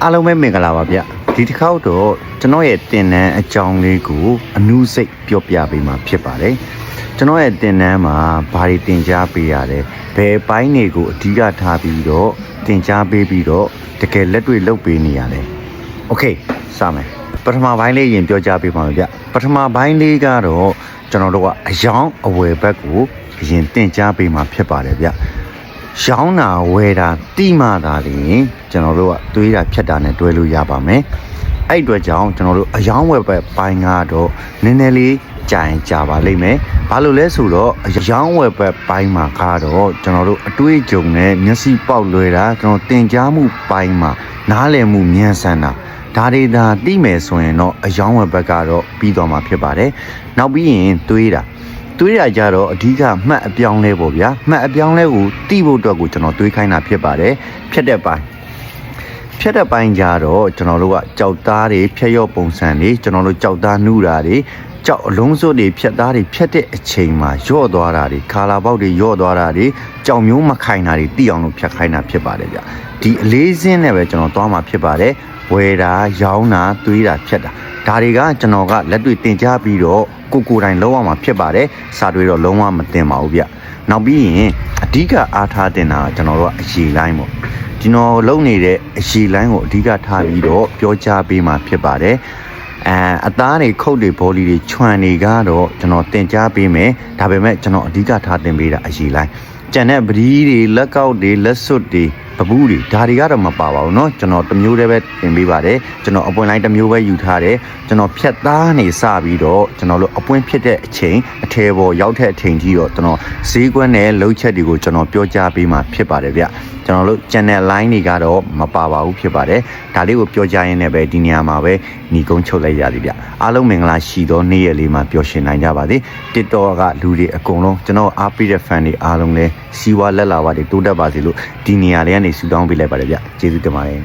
အားလုံးပဲမင်္ဂလာပါဗျဒီတစ်ခေါက်တော့ကျွန်တော်ရဲ့တင်နန်းအကြောင်းလေးကိုအနုစိတ်ပြောပြပေးမှာဖြစ်ပါတယ်ကျွန်တော်ရဲ့တင်နန်းမှာဘာတွေတင်ကြားပေးရတယ်ဘယ်ပိုင်းတွေကိုအဓိကထားပြီးတော့တင်ကြားပေးပြီးတော့တကယ်လက်တွေ့လုပ်ပေးနေရတယ်โอเคစမယ်ပထမပိုင်းလေးရင်ပြောကြားပေးပါမယ်ဗျပထမပိုင်းလေးကတော့ကျွန်တော်တို့ကအယောင်အဝယ်ဘက်ကိုအရင်တင်ကြားပေးမှာဖြစ်ပါတယ်ဗျရောင်းတာဝယ်တာတိမှတာရင်ကျွန်တော်တို့ကသွေးတာဖြတ်တာနဲ့တွဲလို့ရပါမယ်အဲ့အတွက်ကြောင့်ကျွန်တော်တို့အယောင်းဝယ်ပဲပိုင်းကတော့နည်းနည်းလေးကြာပါလိမ့်မယ်ဘာလို့လဲဆိုတော့အယောင်းဝယ်ပဲပိုင်းမှာကတော့ကျွန်တော်တို့အတွေးကြုံနဲ့မျက်စိပေါက်လွယ်တာကျွန်တော်တင်ကြားမှုပိုင်းမှာနားလည်မှုမြန်ဆန်တာဒါတွေသာတိမယ်ဆိုရင်တော့အယောင်းဝယ်ဘက်ကတော့ပြီးသွားမှာဖြစ်ပါတယ်နောက်ပြီးရင်သွေးတာကြတော့အဓိကမှတ်အပြောင်းလဲပေါ့ဗျာမှတ်အပြောင်းလဲကိုတိဖို့အတွက်ကိုကျွန်တော်တွေးခိုင်းတာဖြစ်ပါတယ်ဖြတ်တဲ့ပိုင်းကြတော့ကျွန်တော်တို့ကကြောက်သားတွေဖြတ်ရော့ပုံစံတွေကျွန်တော်တို့ကြောက်သားနူးတာတွေကြောက်အလုံးစုံတွေဖြတ်သားတွေဖြတ်တဲ့အချိန်မှာရော့သွားတာတွေခါလာပေါက်တွေရော့သွားတာတွေကြောက်မျိုးမခိုင်တာတွေတိအောင်လို့ဖြတ်ခိုင်းတာဖြစ်ပါတယ်ဗျဒီအလေးစင်းနဲ့ပဲကျွန်တော်သွားမှာဖြစ်ပါတယ်ဝယ်တာရောင်းတာသွေးတာဖြတ်တာဒါတွေကကျွန်တော်ကလက်တွေ့တင်ကြားပြီးတော့ကိုယ်တိုင်လုံးဝမှာဖြစ်ပါတယ်စာတွေတော့လုံးဝမတင်ပါဘူးဗျနောက်ပြီးရင်အဓိကအားထားတင်တာကျွန်တော်တို့ကအရေးလိုင်းပေါ့ကျွန်တော်လုံနေတဲ့အရေးလိုင်းကိုအဓိကထားပြီးတော့ပြောကြားပေးမှာဖြစ်ပါတယ်အသားတွေခုတ်တွေဘောလီတွေခြံတွေကတော့ကျွန်တော်တင်ကြားပေးမယ်ဒါပေမဲ့ကျွန်တော်အဓိကထားတင်ပေးတာအရေးလိုင်းကျန်တဲ့ပဒီတွေလက်ကောက်တွေလက်စွပ်တွေပပူးတွေဒါတွေကတော့မပါပါဘူးเนาะကျွန်တော်တစ်မျိုးတည်းပဲတင်ပေးပါတယ်ကျွန်တော်အပွင့်လိုင်းတစ်မျိုးပဲယူထားတယ်ကျွန်တော်ဖြတ်သားနေစပြီးတော့ကျွန်တော်တို့အပွင့်ဖြစ်တဲ့အချိန်အထဲပေါ်ရောက်တဲ့အချိန်ကြီးတော့ကျွန်တော်ဈေးကွက်နဲ့လှုပ်ချက်တွေကိုကျွန်တော်ပြောကြားပေးမှာဖြစ်ပါတယ်ဗျကျွန်တော်တို့ channel line တွေကတော့မပါပါဘူးဖြစ်ပါတယ်ဒါလေးကိုပြောကြားရင်းနဲ့ပဲဒီနေရာမှာပဲညီကုန်းချုပ်လိုက်ရသည်ဗျအားလုံးမင်္ဂလာရှိသောနေ့ရက်လေးမှာပျော်ရွှင်နိုင်ကြပါစေ TikTok ကလူတွေအကုန်လုံးကျွန်တော်အားပေးတဲ့ fan တွေအားလုံးလည်းစီဝါလက်လာပါတွေတိုးတက်ပါစေလို့ဒီနေရာလေးကနေဆုတောင်းပေးလိုက်ပါတယ်ဗျကျေးဇူးတင်ပါတယ်